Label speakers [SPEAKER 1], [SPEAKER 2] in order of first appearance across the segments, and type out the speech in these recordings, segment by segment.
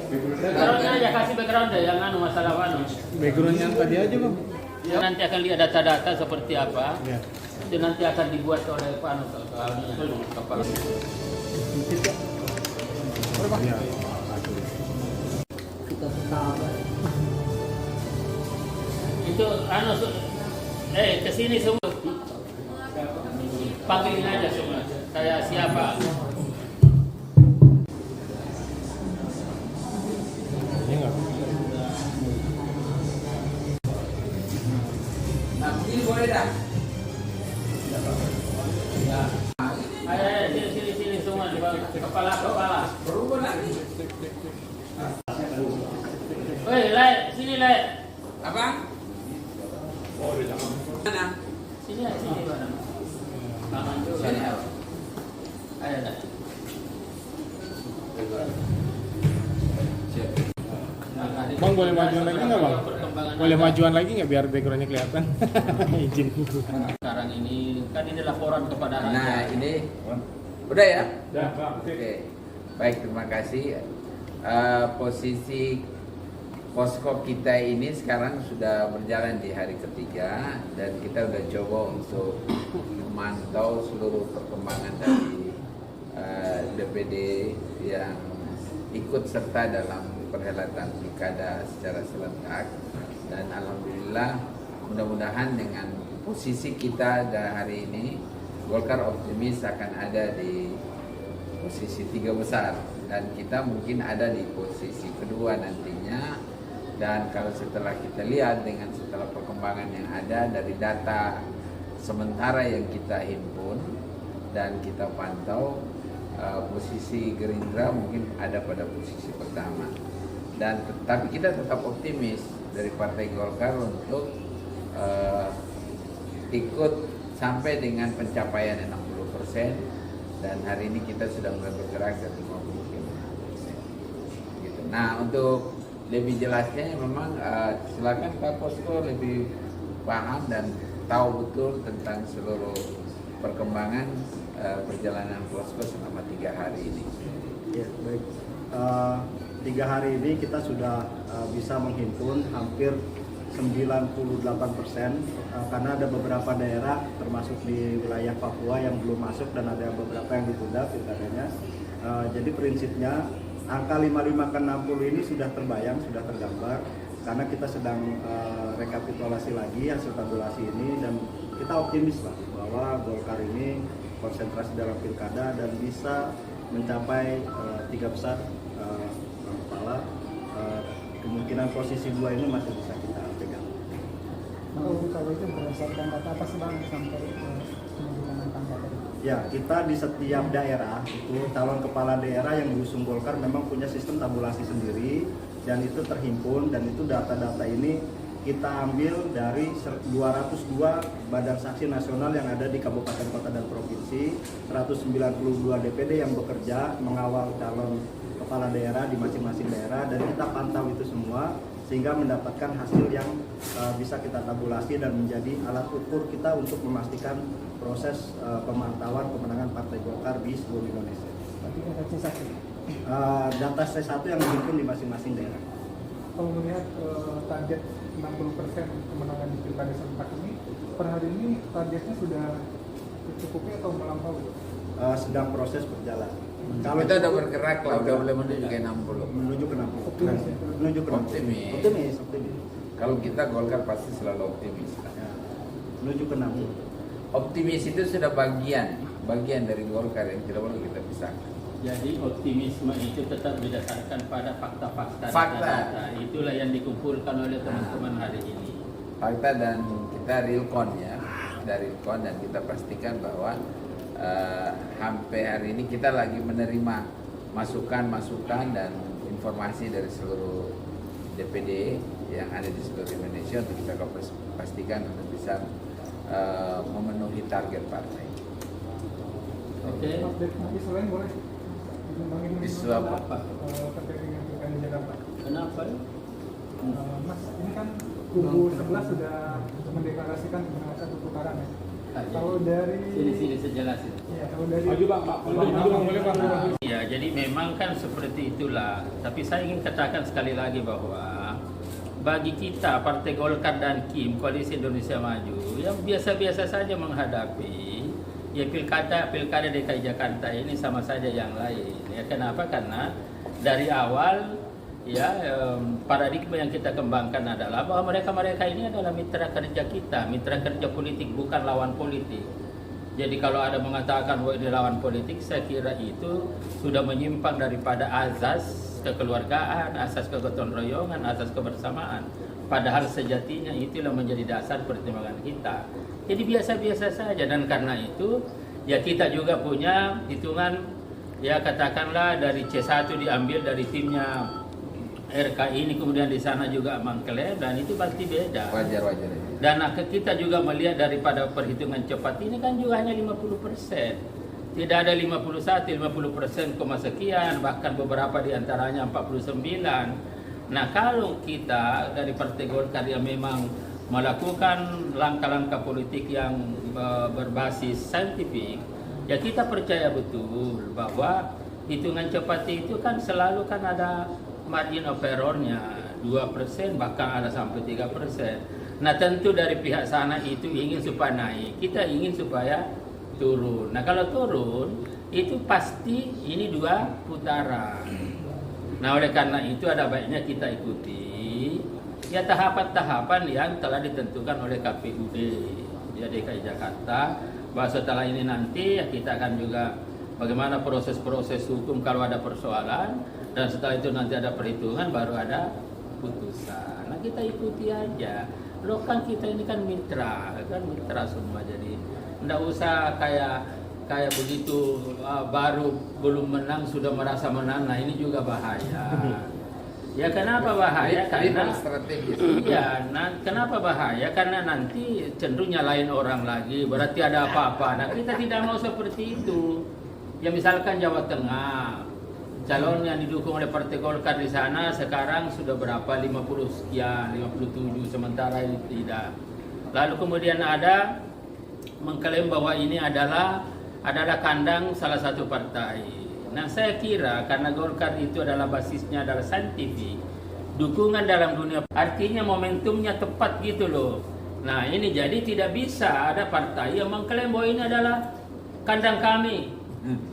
[SPEAKER 1] Backgroundnya aja, kasih background deh, yang masalah
[SPEAKER 2] Background yang tadi aja bang.
[SPEAKER 1] Ya, nanti akan lihat data-data seperti apa.
[SPEAKER 2] Ya.
[SPEAKER 1] Itu nanti akan dibuat oleh kepala.
[SPEAKER 2] Ya.
[SPEAKER 1] Itu kesini semua. Panggilin aja semua. Saya siapa?
[SPEAKER 2] Ini enggak.
[SPEAKER 3] Ini boleh dah.
[SPEAKER 1] Ya. Ayo, sini semua di bawah. Kepala.
[SPEAKER 3] Berubah lagi.
[SPEAKER 1] Woi, Lai, sini Lai.
[SPEAKER 3] Abang? Mana?
[SPEAKER 1] Sini mana? Tangan juga.
[SPEAKER 3] Sini apa?
[SPEAKER 1] Ayo Lai.
[SPEAKER 2] Bang boleh majuan lagi nggak bang? Boleh majuan lagi nggak biar backgroundnya kelihatan? Izin.
[SPEAKER 1] Sekarang ini kan ini laporan kepada rakyat.
[SPEAKER 3] Nah, ini udah ya?
[SPEAKER 2] Udah.
[SPEAKER 3] Oke. Baik, terima kasih. Posisi posko kita ini sekarang sudah berjalan di hari ketiga dan kita udah coba untuk memantau seluruh perkembangan dari DPD yang ikut serta dalam perhelatan pilkada secara serentak, dan alhamdulillah mudah-mudahan dengan posisi kita hari ini Golkar optimis akan ada di posisi 3 besar dan kita mungkin ada di posisi kedua nantinya. Dan kalau setelah kita lihat dengan setelah perkembangan yang ada dari data sementara yang kita himpun dan kita pantau, posisi Gerindra mungkin ada pada posisi pertama. Dan tapi kita tetap optimis dari Partai Golkar untuk ikut sampai dengan pencapaian 60%, dan hari ini kita sudah mulai bergerak ke 50%. Gitu. Nah, untuk lebih jelasnya memang silakan Pak Posko lebih paham dan tahu betul tentang seluruh perkembangan perjalanan Posko selama 3 hari ini.
[SPEAKER 4] Ya, baik. 3 hari ini kita sudah bisa menghimpun hampir 98%, karena ada beberapa daerah termasuk di wilayah Papua yang belum masuk dan ada beberapa yang ditunda pilkadanya. Jadi prinsipnya angka 55 ke 60 ini sudah terbayang, sudah tergambar, karena kita sedang rekapitulasi lagi hasil tabulasi ini, dan kita optimis lah bahwa Golkar ini konsentrasi dalam pilkada dan bisa mencapai 3 besar kepala. Kemungkinan posisi 2 ini masih bisa kita pegang.
[SPEAKER 5] Kalau itu berdasarkan data apa sih bang sampai menentukan angka tadi?
[SPEAKER 4] Ya, kita di setiap daerah itu calon kepala daerah yang diusung Golkar memang punya sistem tabulasi sendiri, dan itu terhimpun, dan itu data-data ini kita ambil dari 202 badan saksi nasional yang ada di kabupaten, kota, dan provinsi, 192 DPD yang bekerja mengawal calon kepala daerah di masing-masing daerah, dan kita pantau itu semua sehingga mendapatkan hasil yang bisa kita tabulasi dan menjadi alat ukur kita untuk memastikan proses pemantauan kemenangan Partai Golkar di seluruh Indonesia.
[SPEAKER 5] Tapi ada C1.
[SPEAKER 4] Data C1 yang dihimpun di masing-masing daerah.
[SPEAKER 5] Kalau melihat target 60% kemenangan di pilkada serentak ini, per hari ini targetnya sudah tercukupi atau melampaui?
[SPEAKER 4] Sedang proses berjalan.
[SPEAKER 3] Kalau kita udah bergerak lah, udah boleh menuju ke 60.
[SPEAKER 4] Menuju ke 60.
[SPEAKER 5] Optimis ya?
[SPEAKER 4] Menuju ke 60.
[SPEAKER 3] Optimis.
[SPEAKER 4] Optimis.
[SPEAKER 3] Kalau kita Golkar pasti selalu optimis.
[SPEAKER 4] Ya. Menuju ke 60.
[SPEAKER 3] Optimis itu sudah bagian dari Golkar yang tidak boleh kita pisahkan.
[SPEAKER 1] Jadi optimisme itu tetap didasarkan pada fakta-fakta.
[SPEAKER 3] Fakta.
[SPEAKER 1] Data. Itulah yang dikumpulkan oleh teman-teman hari ini.
[SPEAKER 3] Fakta, dan kita realcon ya, dari realcon, dan kita pastikan bahwa sampai hari ini kita lagi menerima masukan-masukan dan informasi dari seluruh DPD yang ada di seluruh Indonesia untuk kita pastikan untuk bisa memenuhi target partai.
[SPEAKER 1] Oke.
[SPEAKER 5] Update nanti selain boleh
[SPEAKER 3] Isu apa?
[SPEAKER 5] terkait dengan pilkada Jakarta.
[SPEAKER 1] Kenapa?
[SPEAKER 5] Mas, ini kan kubu 11 sudah mendeklarasikan kemenangan 1 putaran ya. Kalau dari
[SPEAKER 1] Sini sejelasin.
[SPEAKER 5] ya, kalau dari
[SPEAKER 2] Maju bang, Pak. Maju bang, boleh bang.
[SPEAKER 1] Ya, jadi memang kan seperti itulah. Tapi saya ingin katakan sekali lagi bahwa bagi kita Partai Golkar dan KIM Koalisi Indonesia Maju yang biasa-biasa saja menghadapi ya pilkada DKI Jakarta ini sama saja yang lain. Ya kenapa? Karena dari awal ya paradigma yang kita kembangkan adalah bahwa mereka ini adalah mitra kerja kita, mitra kerja politik, bukan lawan politik. Jadi kalau ada mengatakan bahwa ini lawan politik, saya kira itu sudah menyimpang daripada azas kekeluargaan, asas kegotong royongan, asas kebersamaan. Padahal sejatinya itulah menjadi dasar pertimbangan kita. Jadi biasa-biasa saja, dan karena itu ya kita juga punya hitungan ya katakanlah dari C1 diambil dari timnya RKI ini, kemudian di sana juga mengklaim, dan itu pasti beda.
[SPEAKER 3] Wajar.
[SPEAKER 1] Dan kita juga melihat daripada perhitungan cepat ini kan juga hanya 50%. Tidak ada 50% sekian, bahkan beberapa diantaranya 49. Nah kalau kita dari Partai Golkar yang memang melakukan langkah-langkah politik yang berbasis saintifik, ya kita percaya betul bahwa hitungan cepat itu kan selalu kan ada margin of error-nya 2%, bahkan ada sampai 3%. Nah tentu dari pihak sana itu ingin supaya naik, kita ingin supaya turun. Nah kalau turun itu pasti ini 2 putaran. Nah oleh karena itu ada baiknya kita ikuti ya tahapan-tahapan yang telah ditentukan oleh KPUD ya DKI Jakarta, bahwa setelah ini nanti ya kita akan juga bagaimana proses-proses hukum kalau ada persoalan, dan setelah itu nanti ada perhitungan baru ada putusan. Nah kita ikuti aja. Loh kan kita ini kan mitra semua, jadi nggak usah kayak begitu baru belum menang sudah merasa menang. Nah ini juga bahaya. Ya kenapa bahaya? Karena iya, kenapa bahaya? Karena nanti cenderung nyalain orang lagi, berarti ada apa-apa. Nah kita tidak mau seperti itu. Ya misalkan Jawa Tengah, calon yang didukung oleh Partai Golkar di sana sekarang sudah berapa? 50 sekian, 57, sementara ini tidak. Lalu kemudian ada mengklaim bahwa ini adalah kandang salah satu partai. Nah saya kira karena Golkar itu adalah basisnya adalah saintifik, dukungan dalam dunia, artinya momentumnya tepat gitu loh. Nah ini jadi tidak bisa ada partai yang mengklaim bahwa ini adalah kandang kami.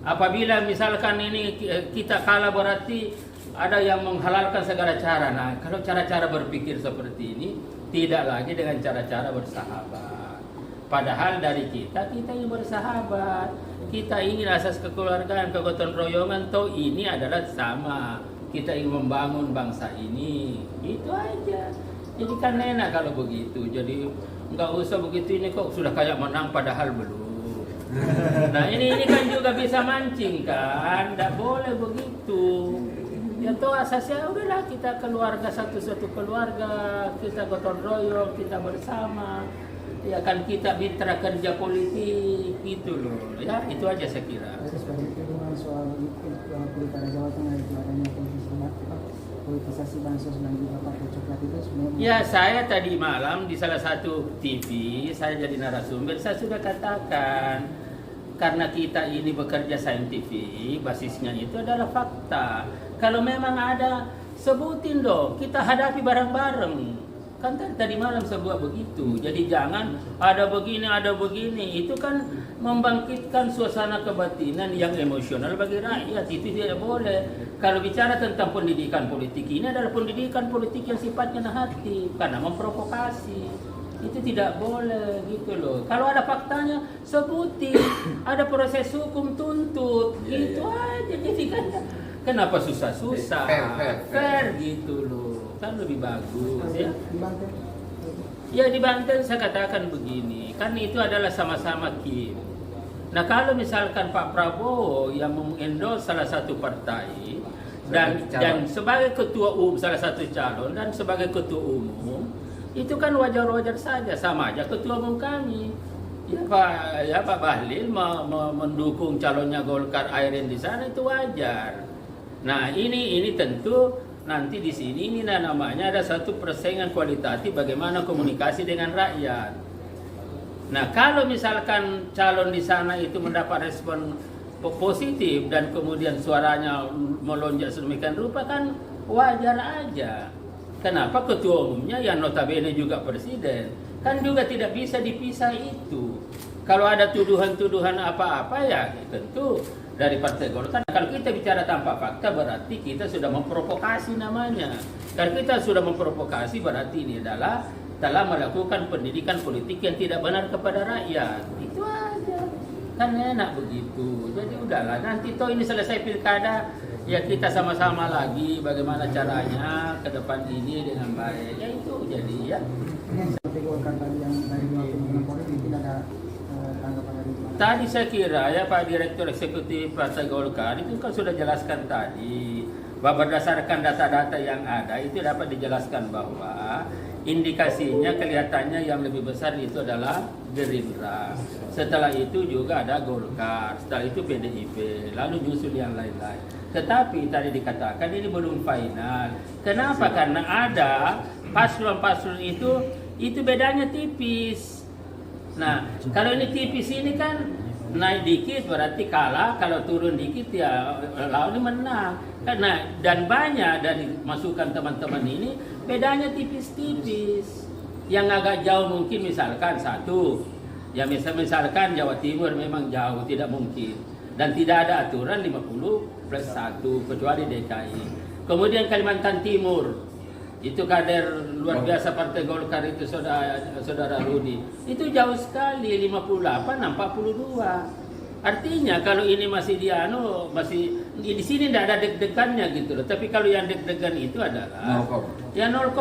[SPEAKER 1] Apabila misalkan ini kita kalah berarti ada yang menghalalkan segala cara. Nah kalau cara-cara berpikir seperti ini tidak lagi dengan cara-cara bersahabat. Padahal dari kita ingin bersahabat, kita ingin asas kekeluargaan, kegotong royongan. Toh ini adalah sama, kita ingin membangun bangsa ini, itu aja. Jadi kan enak kalau begitu. Jadi nggak usah begitu, ini kok sudah kayak menang padahal belum. Nah ini kan juga bisa mancing kan, tidak boleh begitu. Ya toh asasnya udahlah kita keluarga, satu-satu keluarga, kita gotong royong, kita bersama. Ya kan kita mitra kerja politik gitu loh. Ya itu aja saya kira.
[SPEAKER 6] Sebagai perhitungan soal pilkada Jawa Tengah itu adanya politisasi bansos dan juga pakai coklat itu sebenarnya.
[SPEAKER 1] Ya saya tadi malam di salah satu TV saya jadi narasumber, saya sudah katakan karena kita ini bekerja saintifik, basisnya itu adalah fakta. Kalau memang ada, sebutin dong, kita hadapi bareng-bareng. Kan tadi malam sebuah begitu. Jadi jangan ada begini, itu kan membangkitkan suasana kebatinan yang emosional bagi rakyat. Itu tidak boleh. Kalau bicara tentang pendidikan politik, ini adalah pendidikan politik yang sifatnya nahatif karena memprovokasi. Itu tidak boleh gitu loh. Kalau ada faktanya sebutin, ada proses hukum tuntut, gitu aja. Jadi kan kenapa susah-susah? Fair gitu loh. Kan lebih bagus ya.
[SPEAKER 6] Di Banten?
[SPEAKER 1] Ya di Banten saya katakan begini, kan itu adalah sama-sama KIM. Nah kalau misalkan Pak Prabowo yang mengendorse salah satu partai dan sebagai ketua umum salah satu calon dan sebagai ketua umum, itu kan wajar-wajar saja, sama aja ketua umum kami. Ya Pak Bahlil mendukung calonnya Golkar Airin di sana, itu wajar. Nah ini tentu nanti di sini ini namanya ada satu persaingan kualitatif bagaimana komunikasi dengan rakyat. Nah, kalau misalkan calon di sana itu mendapat respon positif dan kemudian suaranya melonjak sedemikian rupa, kan wajar aja. Kenapa ketua umumnya yang notabene juga presiden kan juga tidak bisa dipisah itu. Kalau ada tuduhan-tuduhan apa-apa ya tentu dari Partai Golkar. Kalau kita bicara tanpa fakta berarti kita sudah memprovokasi namanya. Kalau kita sudah memprovokasi berarti ini adalah telah melakukan pendidikan politik yang tidak benar kepada rakyat. Itu aja. Kan enak begitu. Jadi udahlah, nanti toh ini selesai pilkada, ya kita sama-sama lagi bagaimana caranya ke depan ini dengan baik. Ya itu jadi ya.
[SPEAKER 6] Seperti Golkar tadi yang dari 26 Polri mungkin ada tanggapan dari Pak.
[SPEAKER 1] Tadi saya kira ya Pak Direktur Eksekutif Partai Golkar itu kan sudah jelaskan tadi bahwa berdasarkan data-data yang ada itu dapat dijelaskan bahwa indikasinya kelihatannya yang lebih besar itu adalah Gerindra. Setelah itu juga ada Golkar, setelah itu PDIP, lalu nyusul yang lain-lain. Tetapi tadi dikatakan ini belum final. Kenapa? Karena ada paslon-paslon itu bedanya tipis. Nah, kalau ini tipis ini kan naik dikit berarti kalah, kalau turun dikit ya lawan menang. Nah, dan banyak dari masukan teman-teman ini bedanya tipis-tipis. Yang agak jauh mungkin misalkan satu, ya misalkan Jawa Timur memang jauh, tidak mungkin. Dan tidak ada aturan 50+1 kecuali DKI. Kemudian Kalimantan Timur, itu kader luar biasa Partai Golkar itu saudara Rudi. Itu jauh sekali 58-42. Artinya kalau ini masih masih di sini tidak ada deg-degannya gitu loh. Tapi kalau yang deg-degan itu adalah ya 0,0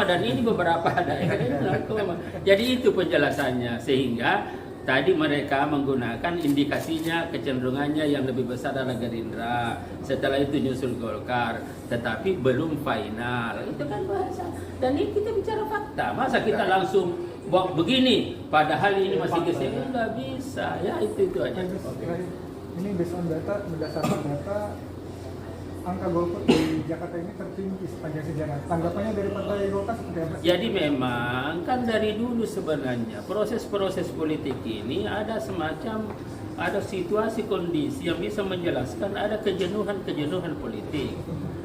[SPEAKER 1] dan ini beberapa daerah 0, jadi itu penjelasannya, sehingga tadi mereka menggunakan indikasinya kecenderungannya yang lebih besar adalah Gerindra, setelah itu nyusul Golkar, tetapi belum final. Itu kan bahasa. Dan ini kita bicara fakta. Masa kita langsung bawa begini padahal ini masih geser, nggak bisa. Ya itu aja.
[SPEAKER 5] Ini based on data, berdasarkan data angka golput di Jakarta ini tertinggi sepanjang sejarah. Tanggapannya dari Partai Golkar seperti apa?
[SPEAKER 1] Jadi memang kan dari dulu sebenarnya proses-proses politik ini ada situasi kondisi yang bisa menjelaskan ada kejenuhan politik.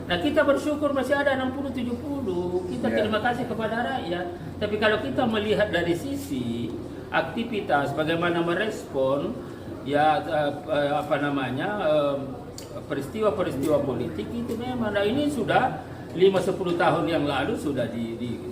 [SPEAKER 1] Nah, kita bersyukur masih ada 60-70. Kita terima kasih kepada rakyat. Tapi kalau kita melihat dari sisi aktivitas bagaimana merespon ya peristiwa-peristiwa politik itu memang, nah ini sudah 5-10 tahun yang lalu sudah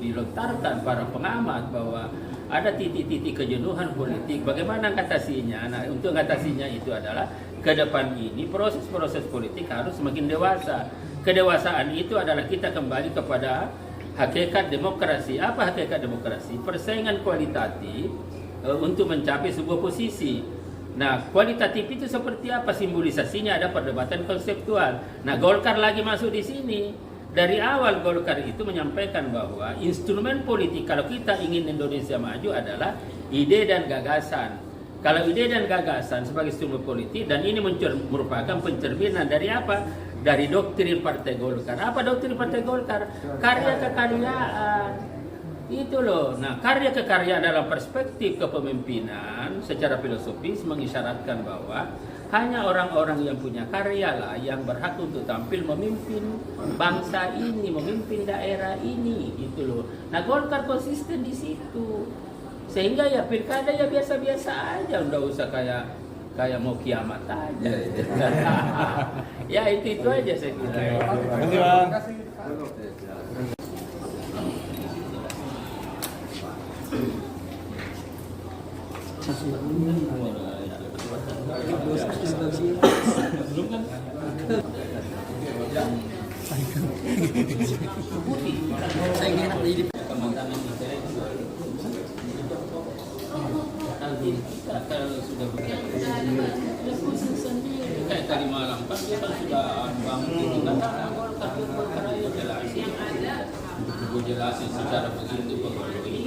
[SPEAKER 1] dilontarkan para pengamat bahwa ada titik-titik kejenuhan politik. Bagaimana mengatasinya? Nah, untuk mengatasinya itu adalah ke depan ini proses-proses politik harus semakin dewasa. Kedewasaan itu adalah kita kembali kepada hakikat demokrasi. Apa hakikat demokrasi? Persaingan kualitatif untuk mencapai sebuah posisi. Nah, kualitatif itu seperti apa simbolisasinya? Ada perdebatan konseptual. Nah, Golkar lagi masuk di sini. Dari awal Golkar itu menyampaikan bahwa instrumen politik kalau kita ingin Indonesia maju adalah ide dan gagasan. Kalau ide dan gagasan sebagai instrumen politik, dan ini merupakan pencerminan dari apa? Dari doktrin Partai Golkar. Apa doktrin Partai Golkar? Karya kekaryaan. Itu loh. Nah, karya kekaryaan dalam perspektif kepemimpinan secara filosofis mengisyaratkan bahwa hanya orang-orang yang punya karya lah yang berhak untuk tampil memimpin bangsa ini, memimpin daerah ini, gitu loh. Nah, Golkar konsisten di situ. Sehingga ya pilkada ya biasa-biasa aja, enggak usah kayak mau kiamat aja. Ya itu aja saya kira.
[SPEAKER 2] Terima kasih,
[SPEAKER 1] Belum kan? Saya kira jadi kemungkinan kita kalau sudah bekerja kayak tadi malam kan dia kan sudah bangun itu kata Golkar aja jelasin secara begitu.